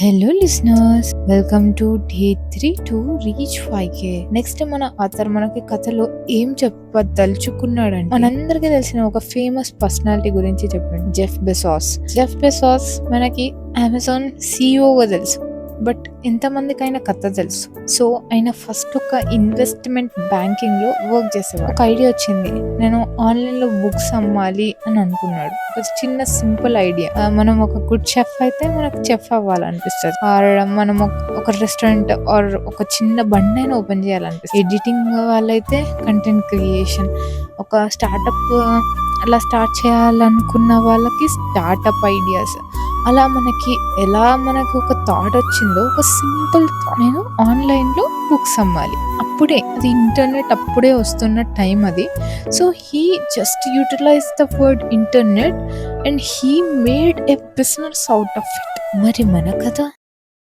Hello listeners, welcome to day 3 to reach 5K. Next మన author మనకి కథలో ఏం చెప్పదలుచుకున్నాడంటే, మనందరికీ తెలిసిన ఒక ఫేమస్ పర్సనాలిటీ గురించి చెప్పండి. జెఫ్ బెసాస్ మనకి అమెజాన్ సిఇఓగా తెలుసు. బట్ ఎంతమందికైనా కథ తెలుసు. సో ఆయన ఫస్ట్ ఒక ఇన్వెస్ట్మెంట్ బ్యాంకింగ్ లో వర్క్ చేసేవాడు. ఒక ఐడియా వచ్చింది, నేను ఆన్లైన్ లో బుక్స్ అమ్మాలి అని అనుకున్నాడు. ఒక చిన్న సింపుల్ ఐడియా, మనం ఒక గుడ్ చెఫ్ అయితే మనకు చెఫ్ అవ్వాలనిపిస్తుంది, ఆర్ మనం ఒక రెస్టారెంట్ ఆర్ ఒక చిన్న బండి అయినా ఓపెన్ చేయాలనిపిస్తుంది. ఎడిటింగ్ వాళ్ళైతే కంటెంట్ క్రియేషన్, ఒక స్టార్టప్ అలా స్టార్ట్ చేయాలనుకున్న వాళ్ళకి స్టార్టప్ ఐడియాస్. అలా మనకు ఒక థాట్ వచ్చిందో, ఒక సింపుల్ థాట్, నేను ఆన్లైన్లో బుక్స్ అమ్మాలి. అప్పుడే అది ఇంటర్నెట్ అప్పుడే వస్తున్న టైం అది. So he just utilize the word internet and he made a business out of it. మరి మన కథ